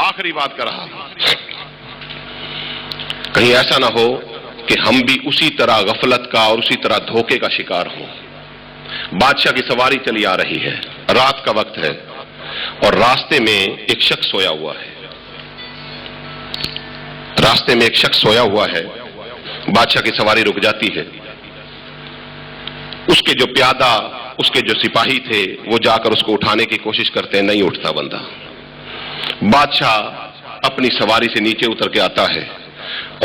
آخری بات کر رہا ہوں، کہیں ایسا نہ ہو کہ ہم بھی اسی طرح غفلت کا اور اسی طرح دھوکے کا شکار ہوں۔ بادشاہ کی سواری چلی آ رہی ہے، رات کا وقت ہے، اور راستے میں ایک شخص سویا ہوا ہے۔ راستے میں ایک شخص سویا ہوا ہے، بادشاہ کی سواری رک جاتی ہے۔ اس کے جو پیادہ، اس کے جو سپاہی تھے، وہ جا کر اس کو اٹھانے کی کوشش کرتے ہیں، نہیں اٹھتا بندہ۔ بادشاہ اپنی سواری سے نیچے اتر کے آتا ہے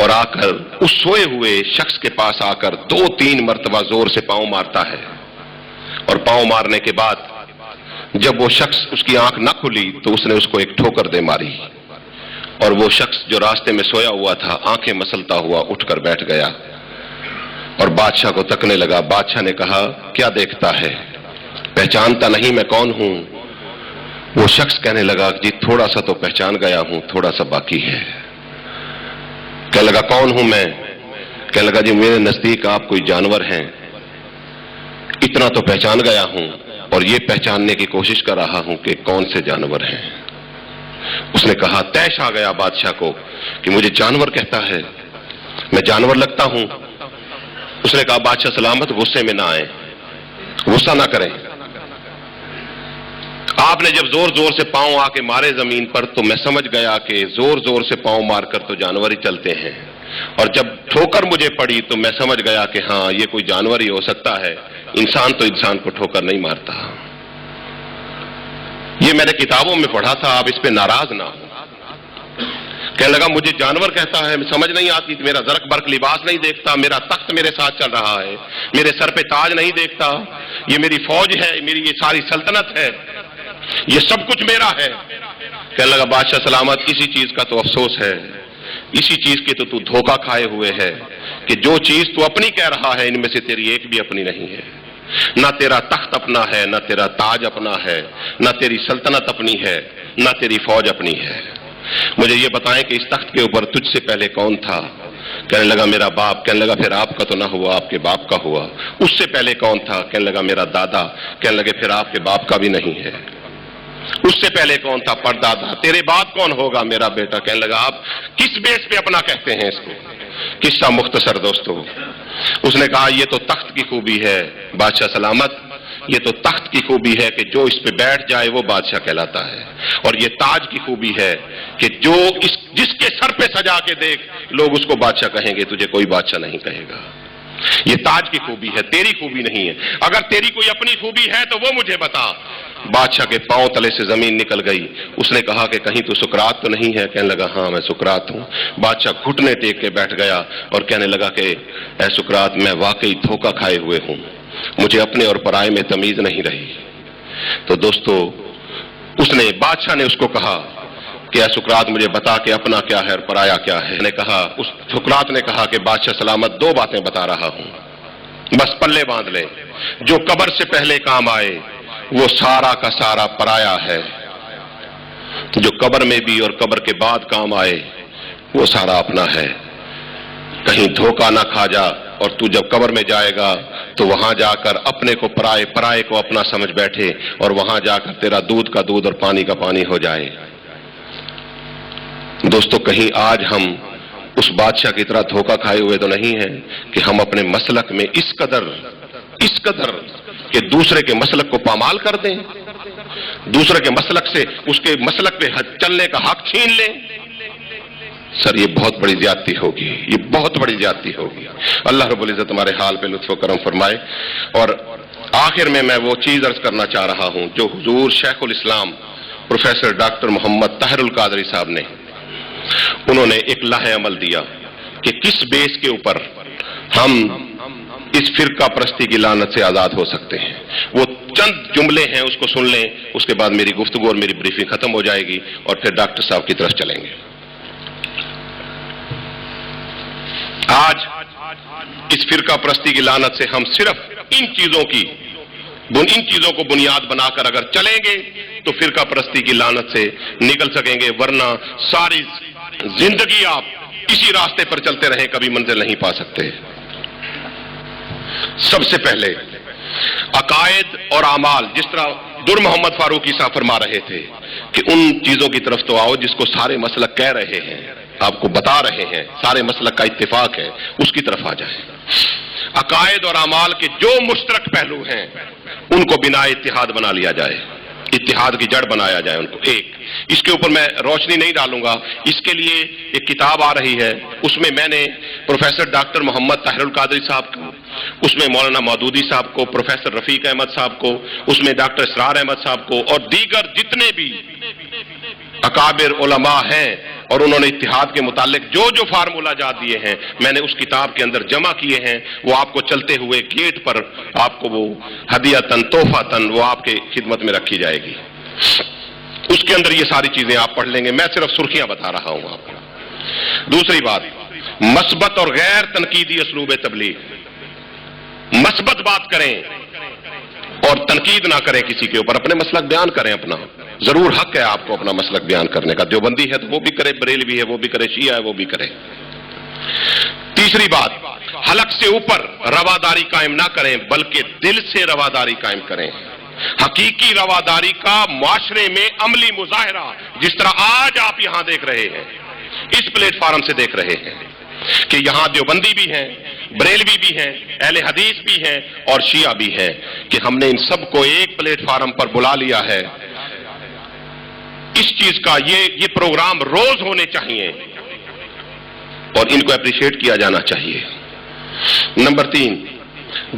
اور آ کر اس سوئے ہوئے شخص کے پاس آ کر 2-3 مرتبہ زور سے پاؤں مارتا ہے، اور پاؤں مارنے کے بعد جب وہ شخص، اس کی آنکھ نہ کھلی تو اس نے اس کو ایک ٹھوکر دے ماری، اور وہ شخص جو راستے میں سویا ہوا تھا آنکھیں مسلتا ہوا اٹھ کر بیٹھ گیا اور بادشاہ کو تکنے لگا۔ بادشاہ نے کہا، کیا دیکھتا ہے، پہچانتا نہیں میں کون ہوں؟ وہ شخص کہنے لگا، جی تھوڑا سا تو پہچان گیا ہوں، تھوڑا سا باقی ہے۔ کہنے لگا، کون ہوں میں؟ کہنے لگا، جی میرے نزدیک آپ کوئی جانور ہیں، اتنا تو پہچان گیا ہوں، اور یہ پہچاننے کی کوشش کر رہا ہوں کہ کون سے جانور ہیں۔ اس نے کہا، طیش آ گیا بادشاہ کو کہ مجھے جانور کہتا ہے، میں جانور لگتا ہوں؟ اس نے کہا، بادشاہ سلامت، غصے میں نہ آئیں، غصہ نہ کریں۔ آپ نے جب زور زور سے پاؤں آ کے مارے زمین پر تو میں سمجھ گیا کہ زور زور سے پاؤں مار کر تو جانور ہی چلتے ہیں، اور جب ٹھوکر مجھے پڑی تو میں سمجھ گیا کہ ہاں یہ کوئی جانور ہی ہو سکتا ہے، انسان تو انسان کو ٹھوکر نہیں مارتا۔ یہ میں نے کتابوں میں پڑھا تھا، آپ اس پہ ناراض نہ ہوں۔ کہنے لگا، مجھے جانور کہتا ہے، سمجھ نہیں آتی، میرا زرق برق لباس نہیں دیکھتا، میرا تخت میرے ساتھ چل رہا ہے، میرے سر پہ تاج نہیں دیکھتا، یہ میری فوج ہے، میری یہ ساری سلطنت ہے، یہ سب کچھ میرا ہے۔ کہنے لگا، بادشاہ سلامت، اسی چیز کا تو افسوس ہے، اسی چیز کے تو دھوکہ کھائے ہوئے ہے کہ جو چیز تو اپنی کہہ رہا ہے ان میں سے تیری ایک بھی اپنی نہیں ہے۔ نہ تیرا تخت اپنا ہے، نہ تیرا تاج اپنا ہے، نہ تیری سلطنت اپنی ہے، نہ تیری فوج اپنی ہے۔ مجھے یہ بتائیں کہ اس تخت کے اوپر تجھ سے پہلے کون تھا؟ کہنے لگا، میرا باپ۔ کہنے لگا، پھر آپ کا تو نہ ہوا، آپ کے باپ کا ہوا۔ اس سے پہلے کون تھا؟ کہنے لگا، میرا دادا۔ کہنے لگے، پھر آپ کے باپ کا بھی نہیں ہے۔ اس سے پہلے کون تھا؟ پردادا۔ تیرے بعد کون ہوگا؟ میرا بیٹا۔ کہنے لگا، آپ کس بیس پہ اپنا کہتے ہیں اس کو؟ قصہ مختصر دوستو، اس نے کہا، یہ تو تخت کی خوبی ہے بادشاہ سلامت، یہ تو تخت کی خوبی ہے کہ جو اس پہ بیٹھ جائے وہ بادشاہ کہلاتا ہے، اور یہ تاج کی خوبی ہے کہ جو جس کے سر پہ سجا کے دیکھ لوگ اس کو بادشاہ کہیں گے، تجھے کوئی بادشاہ نہیں کہے گا۔ یہ تاج کی خوبی ہے، تیری خوبی نہیں ہے۔ اگر تیری کوئی اپنی خوبی ہے تو وہ مجھے بتا۔ بادشاہ کے پاؤں تلے سے زمین نکل گئی۔ اس نے کہا کہ کہیں تو سقراط تو نہیں ہے؟ کہنے لگا، ہاں میں سقراط ہوں۔ بادشاہ گھٹنے ٹیک کے بیٹھ گیا اور کہنے لگا کہ اے سقراط، میں واقعی دھوکہ کھائے ہوئے ہوں، مجھے اپنے اور پرائے میں تمیز نہیں رہی۔ تو دوستو، بادشاہ نے اس کو کہا کہ اے سقراط، مجھے بتا کہ اپنا کیا ہے اور پرایا کیا ہے۔ سقراط نے کہا کہ بادشاہ سلامت، 2 باتیں بتا رہا ہوں، بس پلے باندھ لے۔ جو قبر سے پہلے کام آئے وہ سارا کا سارا پرایا ہے، جو قبر میں بھی اور قبر کے بعد کام آئے وہ سارا اپنا ہے۔ کہیں دھوکہ نہ کھا جا، اور تو جب قبر میں جائے گا تو وہاں جا کر اپنے کو پرائے، پرائے کو اپنا سمجھ بیٹھے، اور وہاں جا کر تیرا دودھ کا دودھ اور پانی کا پانی ہو جائے۔ دوستو، کہیں آج ہم اس بادشاہ کی طرح دھوکہ کھائے ہوئے تو نہیں ہیں کہ ہم اپنے مسلک میں اس قدر کہ دوسرے کے مسلک کو پامال کر دیں، دوسرے کے مسلک سے اس کے مسلک پہ چلنے کا حق چھین لیں؟ سر، یہ بہت بڑی زیادتی ہوگی، یہ بہت بڑی زیادتی ہوگی۔ اللہ رب العزت ہمارے حال پہ لطف و کرم فرمائے۔ اور آخر میں وہ چیز عرض کرنا چاہ رہا ہوں جو حضور شیخ الاسلام پروفیسر ڈاکٹر محمد طاہر القادری صاحب نے، انہوں نے ایک لائحہ عمل دیا کہ کس بیس کے اوپر ہم اس فرقہ پرستی کی لعنت سے آزاد ہو سکتے ہیں۔ وہ چند جملے ہیں، اس کو سن لیں، اس کے بعد میری گفتگو اور میری بریفنگ ختم ہو جائے گی اور پھر ڈاکٹر صاحب کی طرف چلیں گے۔ آج اس فرقہ پرستی کی لعنت سے ہم صرف ان چیزوں کو بنیاد بنا کر اگر چلیں گے تو فرقہ پرستی کی لعنت سے نکل سکیں گے، ورنہ ساری زندگی آپ اسی راستے پر چلتے رہیں، کبھی منزل نہیں پا سکتے۔ سب سے پہلے عقائد اور اعمال، جس طرح در محمد فاروقی صاحب فرما رہے تھے کہ ان چیزوں کی طرف تو آؤ جس کو سارے مسلک کہہ رہے ہیں، آپ کو بتا رہے ہیں، سارے مسلک کا اتفاق ہے، اس کی طرف آ جائیں۔ عقائد اور اعمال کے جو مشترک پہلو ہیں ان کو بنا اتحاد بنا لیا جائے، اتحاد کی جڑ بنایا جائے ان کو ایک۔ اس کے اوپر میں روشنی نہیں ڈالوں گا، اس کے لیے ایک کتاب آ رہی ہے، اس میں میں نے پروفیسر ڈاکٹر محمد طاہر القادری صاحب کو، اس میں مولانا مودودی صاحب کو، پروفیسر رفیق احمد صاحب کو، اس میں ڈاکٹر اسرار احمد صاحب کو اور دیگر جتنے بھی اکابر علماء ہیں اور انہوں نے اتحاد کے متعلق جو جو فارمولہ جات دیے ہیں میں نے اس کتاب کے اندر جمع کیے ہیں، وہ آپ کو چلتے ہوئے گیٹ پر آپ کو وہ ہدیۃً تحفۃً وہ آپ کے خدمت میں رکھی جائے گی۔ اس کے اندر یہ ساری چیزیں آپ پڑھ لیں گے، میں صرف سرخیاں بتا رہا ہوں آپ کو۔ دوسری بات، مثبت اور غیر تنقیدی اسلوب تبلیغ، مثبت بات کریں اور تنقید نہ کریں کسی کے اوپر، اپنے مسلک بیان کریں اپنا، ضرور حق ہے آپ کو اپنا مسلک بیان کرنے کا، دیوبندی ہے تو وہ بھی کرے، بریلوی ہے وہ بھی کرے، شیعہ ہے وہ بھی کرے۔ تیسری بات، حلق سے اوپر رواداری قائم نہ کریں بلکہ دل سے رواداری قائم کریں۔ حقیقی رواداری کا معاشرے میں عملی مظاہرہ جس طرح آج آپ یہاں دیکھ رہے ہیں، اس پلیٹ فارم سے دیکھ رہے ہیں کہ یہاں دیوبندی بھی ہیں، بریلوی بھی ہیں، اہل حدیث بھی ہیں اور شیعہ بھی ہیں، کہ ہم نے ان سب کو ایک پلیٹ فارم پر بلا لیا ہے۔ اس چیز کا یہ پروگرام روز ہونے چاہیے اور ان کو اپریشیٹ کیا جانا چاہیے۔ نمبر 3،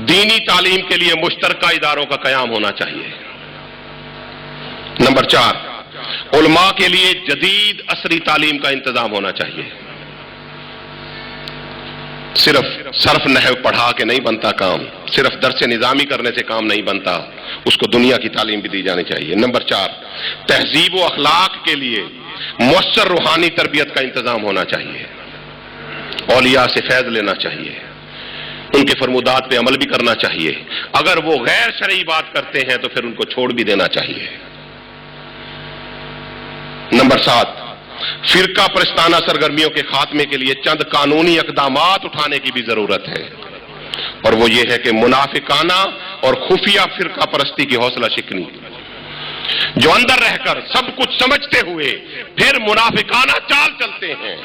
دینی تعلیم کے لیے مشترکہ اداروں کا قیام ہونا چاہیے۔ نمبر 4، علماء کے لیے جدید عصری تعلیم کا انتظام ہونا چاہیے۔ صرف صرف نحو پڑھا کے نہیں بنتا کام، صرف درس نظامی کرنے سے کام نہیں بنتا، اس کو دنیا کی تعلیم بھی دی جانی چاہیے۔ نمبر 4، تہذیب و اخلاق کے لیے مؤثر روحانی تربیت کا انتظام ہونا چاہیے، اولیاء سے فیض لینا چاہیے، ان کے فرمودات پہ عمل بھی کرنا چاہیے، اگر وہ غیر شرعی بات کرتے ہیں تو پھر ان کو چھوڑ بھی دینا چاہیے۔ نمبر 7، فرقہ پرستانہ سرگرمیوں کے خاتمے کے لیے چند قانونی اقدامات اٹھانے کی بھی ضرورت ہے، اور وہ یہ ہے کہ منافقانہ اور خفیہ فرقہ پرستی کی حوصلہ شکنی، جو اندر رہ کر سب کچھ سمجھتے ہوئے پھر منافقانہ چال چلتے ہیں،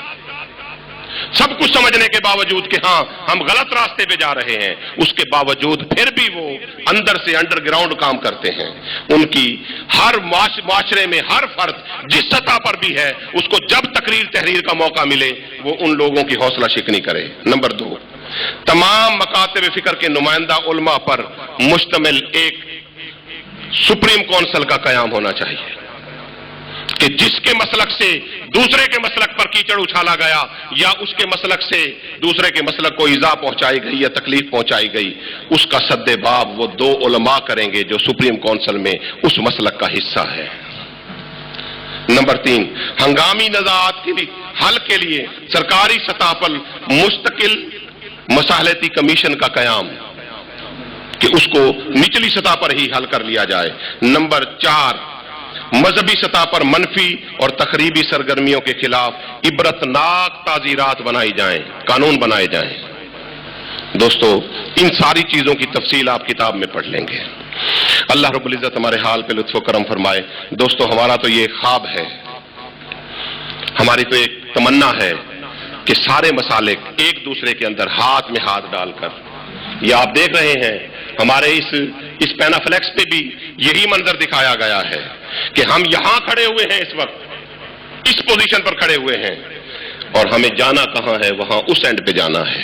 سب کچھ سمجھنے کے باوجود کہ ہاں ہم غلط راستے پہ جا رہے ہیں، اس کے باوجود پھر بھی وہ اندر سے انڈر گراؤنڈ کام کرتے ہیں۔ ان کی ہر معاشرے میں ہر فرد جس سطح پر بھی ہے اس کو جب تقریر تحریر کا موقع ملے وہ ان لوگوں کی حوصلہ شکنی کرے۔ نمبر 2، تمام مکاتب فکر کے نمائندہ علماء پر مشتمل ایک سپریم کونسل کا قیام ہونا چاہیے کہ جس کے مسلک سے دوسرے کے مسلک پر کیچڑ اچھالا گیا یا اس کے مسلک سے دوسرے کے مسلک کو ایذا پہنچائی گئی یا تکلیف پہنچائی گئی، اس کا سد باب وہ 2 علماء کریں گے جو سپریم کونسل میں اس مسلک کا حصہ ہے۔ نمبر 3، ہنگامی نزاعات کے حل کے لیے سرکاری سطح پر مستقل مصالحتی کمیشن کا قیام کہ اس کو نچلی سطح پر ہی حل کر لیا جائے۔ نمبر 4، مذہبی سطح پر منفی اور تخریبی سرگرمیوں کے خلاف عبرتناک تعزیرات بنائی جائیں، قانون بنائے جائیں۔ دوستو، ان ساری چیزوں کی تفصیل آپ کتاب میں پڑھ لیں گے۔ اللہ رب العزت ہمارے حال پہ لطف و کرم فرمائے۔ دوستو، ہمارا تو یہ خواب ہے، ہماری تو ایک تمنا ہے کہ سارے مسالک ایک دوسرے کے اندر ہاتھ میں ہاتھ ڈال کر، یہ آپ دیکھ رہے ہیں ہمارے اس پینافلیکس پہ بھی یہی منظر دکھایا گیا ہے کہ ہم یہاں کھڑے ہوئے ہیں، اس وقت اس پوزیشن پر کھڑے ہوئے ہیں، اور ہمیں جانا کہاں ہے؟ وہاں اس اینڈ پہ جانا ہے۔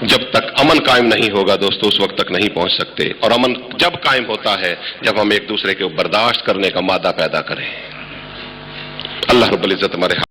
جب تک امن قائم نہیں ہوگا دوستو اس وقت تک نہیں پہنچ سکتے، اور امن جب قائم ہوتا ہے جب ہم ایک دوسرے کو برداشت کرنے کا مادہ پیدا کریں۔ اللہ رب العزت ہمارے